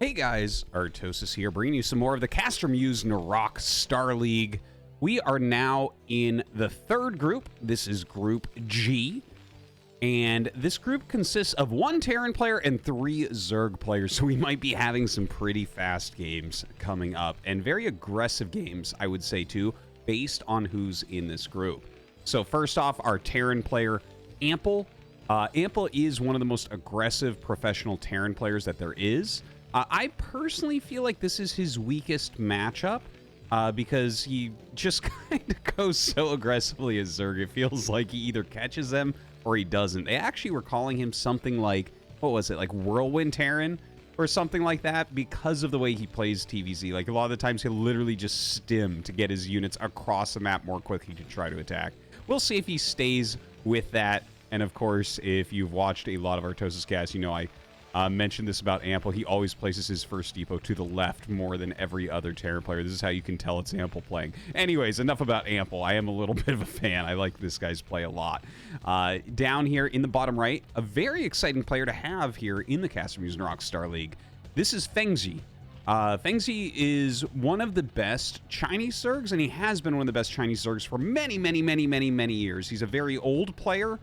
Hey guys, Artosis here, bringing you some more of the CasterMuse Narak StarLeague. We are now in the third group. This is Group G, and this group consists of 1 Terran player and 3 Zerg players, so we might be having some pretty fast games coming up, and very aggressive games, I would say too, based on who's in this group. So first off, our Terran player, Ample. Ample is one of the most aggressive professional Terran players that there is. I personally feel like this is his weakest matchup because he just kind of goes so aggressively as Zerg. It feels like he either catches them or he doesn't. They actually were calling him something like, what was it, like Whirlwind Terran or something like that because of the way he plays TVZ. Like a lot of the times he'll literally just stim to get his units across the map more quickly to try to attack. We'll see if he stays with that. And of course, if you've watched a lot of ArtosisCasts, you know I mentioned this about Ample. He always places his first depot to the left more than every other Terran player. This is how you can tell it's Ample playing. Anyways, enough about Ample. I am a little bit of a fan. I like this guy's play a lot. Down here in the bottom right, a very exciting player to have here in the CasterMuse Narak StarLeague. This is Fengzi. Fengzi is one of the best Chinese Zergs, and he has been one of the best Chinese Zergs for many years. He's a very old player.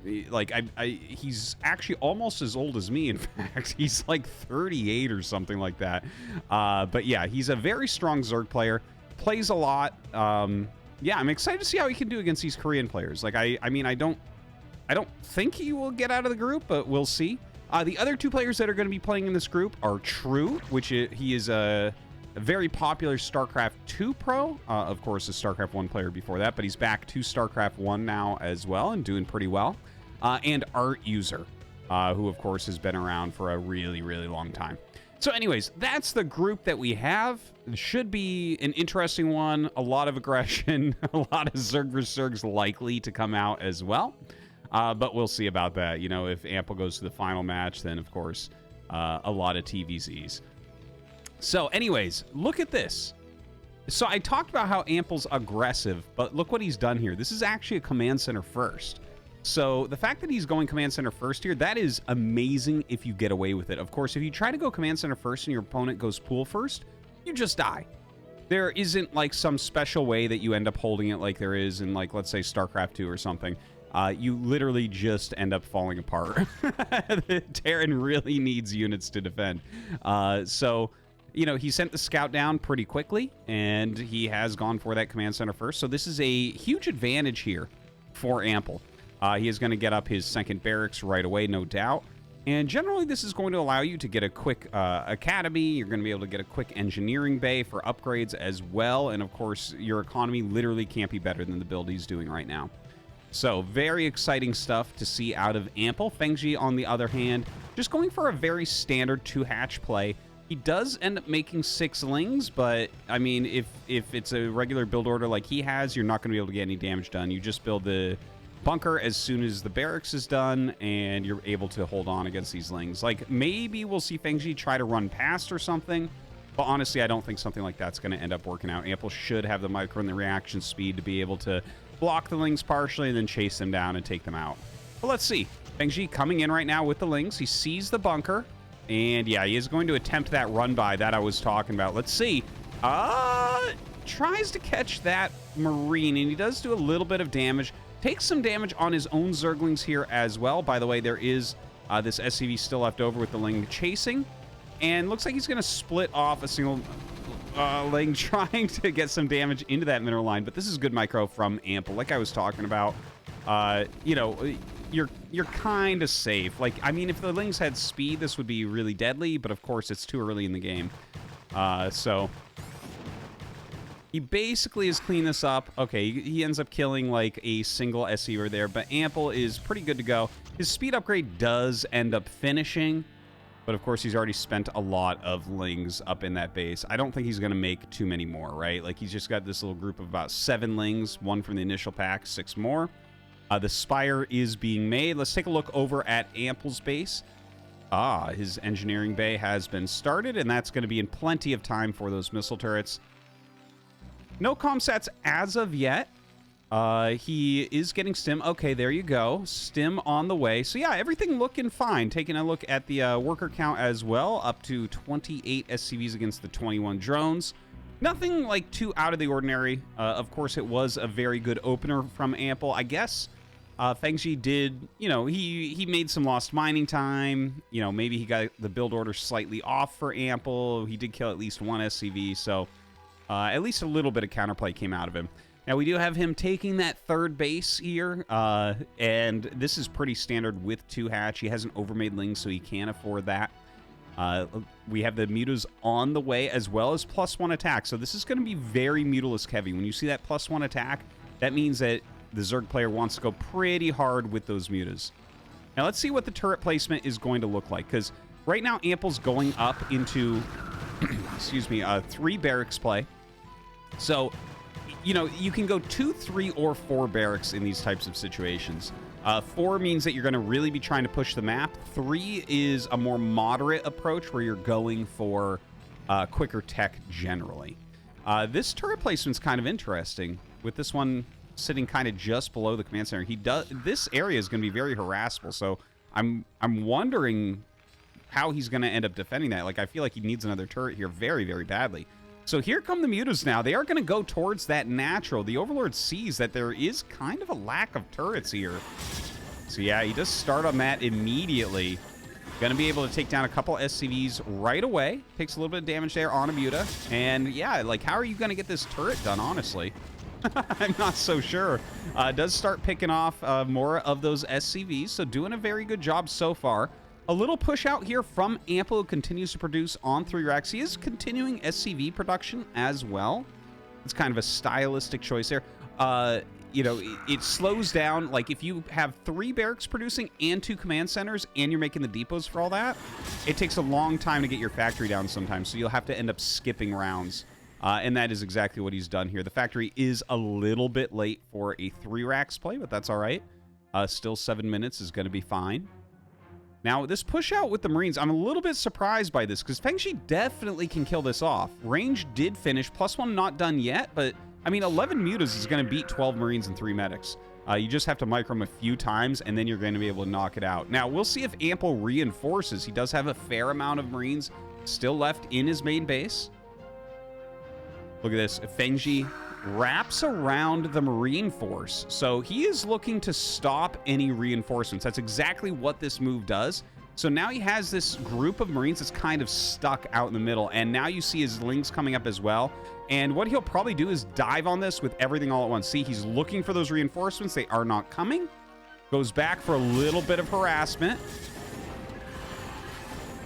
He's actually almost as old as me. In fact, he's like 38 or something like that. But yeah, he's a very strong Zerg player, plays a lot. Yeah, I'm excited to see how he can do against these Korean players. Like, I mean, I don't think he will get out of the group, but we'll see. The other 2 players that are going to be playing in this group are True, which he is a very popular StarCraft 2 pro. Of course, a StarCraft 1 player before that, but he's back to StarCraft 1 now as well and doing pretty well. And Art User, who of course has been around for a really long time. So anyways, that's the group that we have. It should be an interesting one. A lot of aggression, a lot of Zerg vs. Zergs likely to come out as well. But we'll see about that. You know, if Ample goes to the final match, then of course, a lot of TVZs. So anyways, look at this. So I talked about how Ample's aggressive, but look what he's done here. This is actually a command center first. So the fact that he's going command center first here, that is amazing if you get away with it. Of course, if you try to go command center first and your opponent goes pool first, you just die. There isn't like some special way that you end up holding it like there is in, like, let's say StarCraft 2 or something. You literally just end up falling apart. The Terran really needs units to defend. So you know, he sent the scout down pretty quickly, and he has gone for that command center first. So this is a huge advantage here for Ample. He is going to get up his second barracks right away, no doubt. And generally, this is going to allow you to get a quick academy. You're going to be able to get a quick engineering bay for upgrades as well. And of course, your economy literally can't be better than the build he's doing right now. So very exciting stuff to see out of Ample. Fengzi, on the other hand, just going for a very standard 2-hatch play. He does end up making 6 lings, but I mean, if it's a regular build order like he has, you're not going to be able to get any damage done. You just build the bunker as soon as the barracks is done, and you're able to hold on against these lings. Like, maybe we'll see Fengzi try to run past or something, but honestly, I don't think something like that's going to end up working out. Ample should have the micro and the reaction speed to be able to block the lings partially and then chase them down and take them out. But let's see. Fengzi coming in right now with the lings. He sees the bunker. And yeah, he is going to attempt that run by that I was talking about. Let's see. Tries to catch that Marine, and he does do a little bit of damage. Takes some damage on his own Zerglings here as well. By the way, there is this SCV still left over with the Ling chasing. And looks like he's going to split off a single Ling trying to get some damage into that mineral line. But this is good micro from Ample, like I was talking about. You know, you're kind of safe. Like, I mean, if the Lings had speed, this would be really deadly, but of course it's too early in the game. So he basically has cleaned this up. Okay, he ends up killing like a single SCV there, but Ample is pretty good to go. His speed upgrade does end up finishing, but of course he's already spent a lot of Lings up in that base. I don't think he's going to make too many more, right? Like, he's just got this little group of about 7 Lings, 1 from the initial pack, 6 more. The Spire is being made. Let's take a look over at Ample's base. His engineering bay has been started, and that's going to be in plenty of time for those missile turrets. No comsats as of yet. He is getting stim. Okay, there you go. Stim on the way. So, yeah, everything looking fine. Taking a look at the worker count as well. Up to 28 SCVs against the 21 drones. Nothing, like, too out of the ordinary. Of course, it was a very good opener from Ample. I guess Fengzi did, you know, he made some lost mining time. You know, maybe he got the build order slightly off for Ample. He did kill at least one SCV, so at least a little bit of counterplay came out of him. Now, we do have him taking that third base here, and this is pretty standard with 2 hatch. He has an overmade ling, so he can afford that. We have the mutas on the way, as well as +1 attack. So this is going to be very mutalisk heavy. When you see that +1 attack, that means that the Zerg player wants to go pretty hard with those mutas. Now, let's see what the turret placement is going to look like, because right now, Ample's going up into, excuse me, 3 barracks play. So, you know, you can go 2, 3, or 4 barracks in these types of situations. 4 means that you're going to really be trying to push the map. 3 is a more moderate approach where you're going for quicker tech generally. This turret placement's kind of interesting, with this one sitting kind of just below the command center. This area is going to be very harassable, so I'm wondering how he's going to end up defending that. Like, I feel like he needs another turret here very, very badly. So here come the mutas now. They are going to go towards that natural. The Overlord sees that there is kind of a lack of turrets here. So yeah, he does start on that immediately. Going to be able to take down a couple SCVs right away. Takes a little bit of damage there on a muta. And yeah, like, how are you going to get this turret done, honestly? I'm not so sure. Does start picking off more of those SCVs. So doing a very good job so far. A little push out here from Ample, who continues to produce on 3 racks. He is continuing SCV production as well. It's kind of a stylistic choice there. You know, it slows down. Like, if you have 3 barracks producing and 2 command centers and you're making the depots for all that, it takes a long time to get your factory down sometimes. So you'll have to end up skipping rounds. And that is exactly what he's done here. The factory is a little bit late for a 3 racks play, but that's all right. Still 7 minutes is going to be fine. Now, this push out with the Marines, I'm a little bit surprised by this, because Fengzi definitely can kill this off. Range did finish. +1 not done yet, but, I mean, 11 mutas is going to beat 12 Marines and 3 medics. You just have to micro him a few times, and then you're going to be able to knock it out. Now, we'll see if Ample reinforces. He does have a fair amount of Marines still left in his main base. Look at this. Fengzi wraps around the Marine force. So he is looking to stop any reinforcements. That's exactly what this move does. So now he has this group of Marines that's kind of stuck out in the middle. And now you see his lings coming up as well. And what he'll probably do is dive on this with everything all at once. See, he's looking for those reinforcements. They are not coming. Goes back for a little bit of harassment.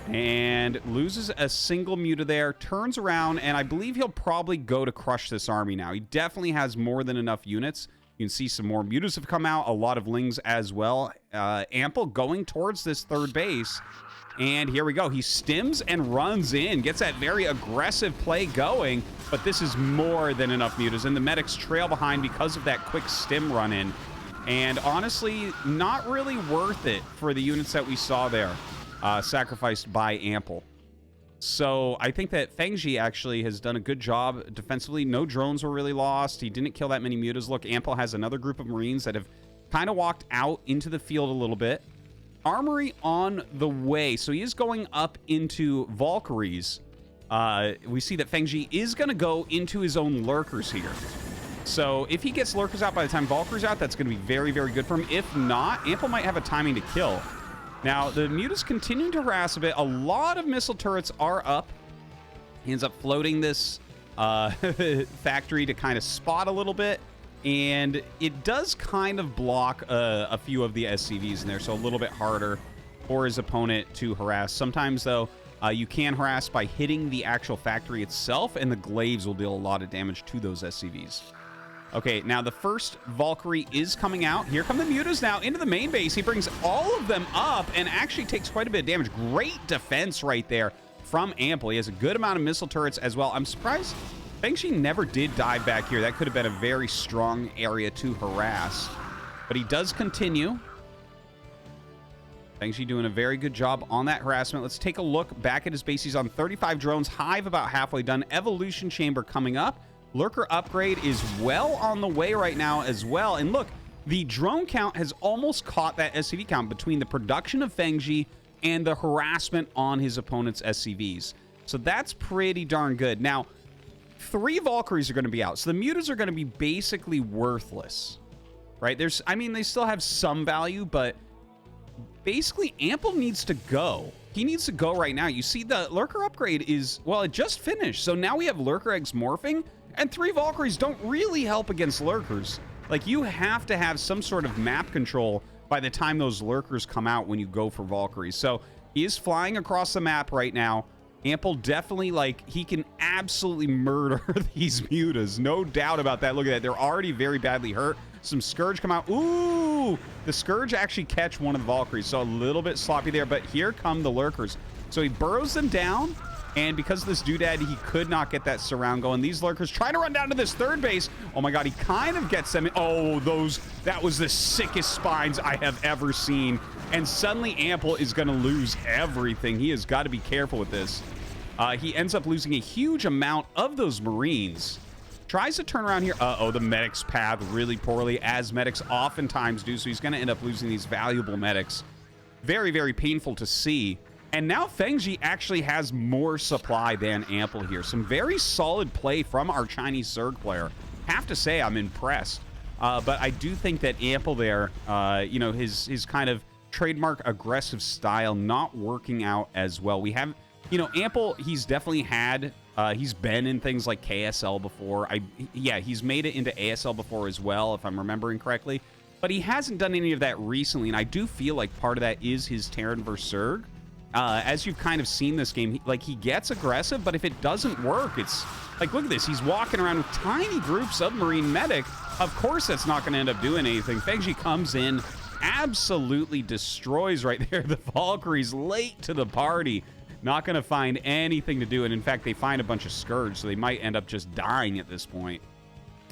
And loses a single muta there, turns around, and I believe he'll probably go to crush this army now. He definitely has more than enough units. You can see some more mutas have come out, a lot of lings as well. Ample going towards this 3rd base. And here we go. He stims and runs in, gets that very aggressive play going, but this is more than enough mutas, and the medics trail behind because of that quick stim run in. And honestly, not really worth it for the units that we saw there. Sacrificed by Ample. So I think that Fengzi actually has done a good job defensively. No drones were really lost. He didn't kill that many mutas. Look, Ample has another group of Marines that have kind of walked out into the field a little bit. Armory on the way. So he is going up into Valkyries. We see that Fengzi is going to go into his own Lurkers here. So if he gets Lurkers out by the time Valkyrie's out, that's going to be very, very good for him. If not, Ample might have a timing to kill. Now, the mutas continuing to harass a bit. A lot of missile turrets are up. He ends up floating this factory to kind of spot a little bit. And it does kind of block a few of the SCVs in there, so a little bit harder for his opponent to harass. Sometimes, though, you can harass by hitting the actual factory itself, and the glaives will deal a lot of damage to those SCVs. Okay, now the first Valkyrie is coming out. Here come the mutas now into the main base. He brings all of them up and actually takes quite a bit of damage. Great defense right there from Ample. He has a good amount of missile turrets as well. I'm surprised Fengzi never did dive back here. That could have been a very strong area to harass. But he does continue. Fengzi doing a very good job on that harassment. Let's take a look back at his base. He's on 35 drones. Hive about halfway done. Evolution Chamber coming up. Lurker upgrade is well on the way right now as well. And look, the drone count has almost caught that SCV count between the production of Fengzi and the harassment on his opponent's SCVs. So that's pretty darn good. Now, 3 Valkyries are going to be out. So the mutas are going to be basically worthless, right? I mean, they still have some value, but basically Ample needs to go. He needs to go right now. You see the Lurker upgrade is, well, it just finished. So now we have Lurker eggs morphing, and 3 Valkyries don't really help against Lurkers. Like, you have to have some sort of map control by the time those Lurkers come out when you go for Valkyries. So he is flying across the map right now. Ample definitely, like, he can absolutely murder these mutas. No doubt about that. Look at that. They're already very badly hurt. Some Scourge come out. Ooh! The Scourge actually catch one of the Valkyries. So a little bit sloppy there, but here come the Lurkers. So he burrows them down, and because of this doodad, he could not get that surround going. These Lurkers trying to run down to this third base. Oh my god, he kind of gets them. Oh, that was the sickest spines I have ever seen. And suddenly Ample is going to lose everything. He has got to be careful with this. He ends up losing a huge amount of those Marines. Tries to turn around here. Uh-oh, the medics path really poorly, as medics oftentimes do. So he's going to end up losing these valuable medics. Very, very painful to see. And now Fengzi actually has more supply than Ample here. Some very solid play from our Chinese Zerg player. Have to say, I'm impressed. But I do think that Ample there, you know, his kind of trademark aggressive style not working out as well. We have, you know, Ample, he's definitely had, he's been in things like KSL before. Yeah, he's made it into ASL before as well, if I'm remembering correctly. But he hasn't done any of that recently, and I do feel like part of that is his Terran versus Zerg. As you've kind of seen this game, he gets aggressive, but if it doesn't work, it's like, look at this. He's walking around with tiny groups of Marine medic. Of course, that's not going to end up doing anything. Fengzi comes in, absolutely destroys right there. The Valkyries late to the party. Not going to find anything to do. And in fact, they find a bunch of Scourge, so they might end up just dying at this point.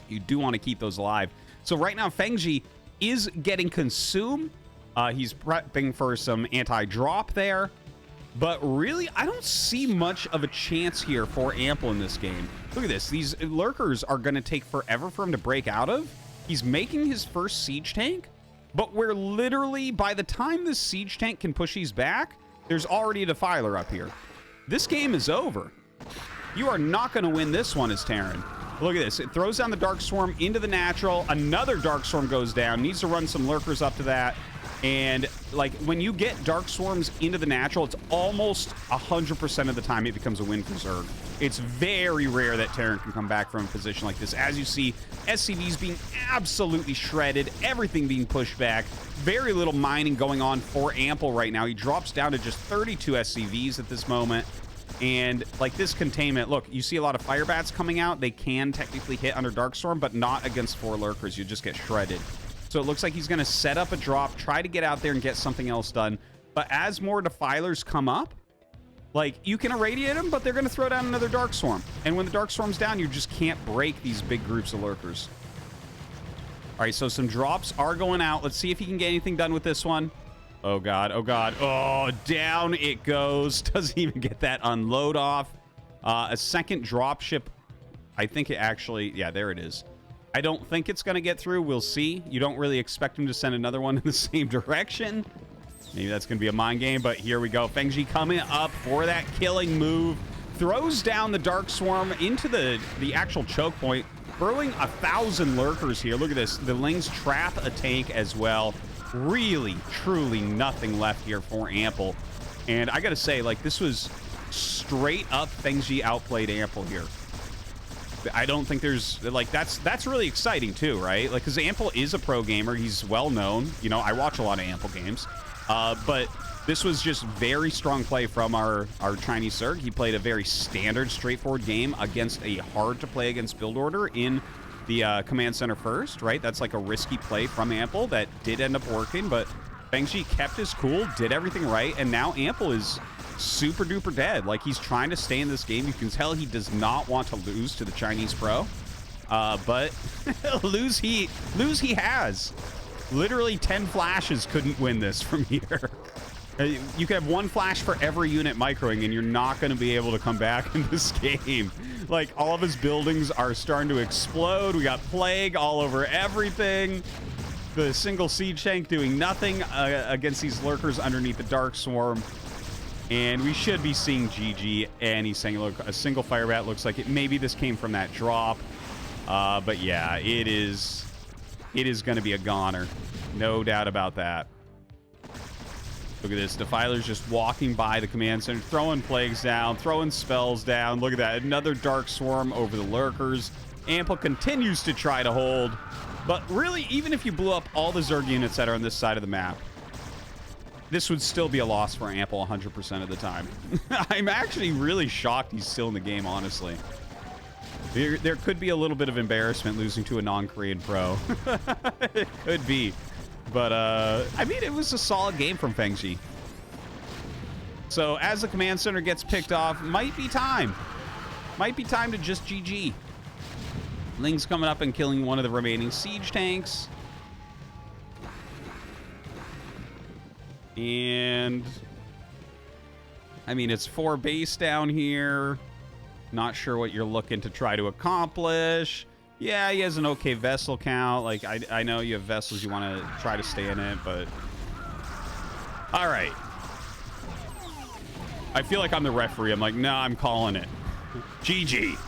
You do want to keep those alive. So right now, Fengzi is getting consumed. He's prepping for some anti-drop there. But really, I don't see much of a chance here for Ample in this game. Look at this. These Lurkers are going to take forever for him to break out of. He's making his first siege tank, but we're literally, by the time this siege tank can push these back, there's already a Defiler up here. This game is over. You are not going to win this one as Terran. Look at this. It throws down the Dark Swarm into the natural. Another Dark Swarm goes down. Needs to run some Lurkers up to that. And, like, when you get Dark Swarms into the natural, it's almost 100% of the time it becomes a win for Zerg. It's very rare that Terran can come back from a position like this. As you see, SCVs being absolutely shredded, everything being pushed back. Very little mining going on for Ample right now. He drops down to just 32 SCVs at this moment. And, like, this containment, look, you see a lot of Fire Bats coming out. They can technically hit under Darkstorm, but not against 4 Lurkers. You just get shredded. So it looks like he's going to set up a drop, try to get out there and get something else done. But as more Defilers come up, like, you can irradiate them, but they're going to throw down another Dark Swarm. And when the Dark Swarm's down, you just can't break these big groups of Lurkers. All right, so some drops are going out. Let's see if he can get anything done with this one. Oh, God. Oh, God. Oh, down it goes. Doesn't even get that unload off. A second dropship. I think it actually... Yeah, there it is. I don't think it's going to get through. We'll see. You don't really expect him to send another one in the same direction. Maybe that's going to be a mind game, but here we go. Fengzi coming up for that killing move. Throws down the Dark Swarm into the actual choke point. Burrowing 1,000 Lurkers here. Look at this. The Lings trap a tank as well. Really, truly nothing left here for Ample. And I got to say, like, this was straight up Fengzi outplayed Ample here. I don't think there's, like, that's really exciting too, right? Like, because Ample is a pro gamer. He's well known. You know, I watch a lot of Ample games. But this was just very strong play from our Chinese Zerg. He played a very standard, straightforward game against a hard-to-play against build order in the command center first, right? That's like a risky play from Ample that did end up working, but Fengzi kept his cool, did everything right, and now Ample is super duper dead. Like, he's trying to stay in this game. You can tell he does not want to lose to the Chinese pro, but lose he has. Literally 10 flashes couldn't win this from here. You can have one flash for every unit microing, and you're not going to be able to come back in this game. Like, all of his buildings are starting to explode. We got plague all over everything. The single siege tank doing nothing against these lurkers underneath the Dark Swarm. And we should be seeing GG. And he's saying, look, a single fire bat looks like it. Maybe this came from that drop. But yeah, it is going to be a goner. No doubt about that. Look at this. Defiler's just walking by the command center, throwing plagues down, throwing spells down. Look at that. Another Dark Swarm over the Lurkers. Ample continues to try to hold. But really, even if you blew up all the Zerg units that are on this side of the map, this would still be a loss for Ample 100% of the time. I'm actually really shocked he's still in the game, honestly. There could be a little bit of embarrassment losing to a non-Korean pro. It could be. But, I mean, it was a solid game from Fengzi. So, as the command center gets picked off, might be time. Might be time to just GG. Ling's coming up and killing one of the remaining siege tanks. And, I mean, it's 4 base down here. Not sure what you're looking to try to accomplish. Yeah, he has an okay vessel count. Like, I know you have vessels, you want to try to stay in it, but... All right. I feel like I'm the referee. I'm like, no, I'm calling it. GG.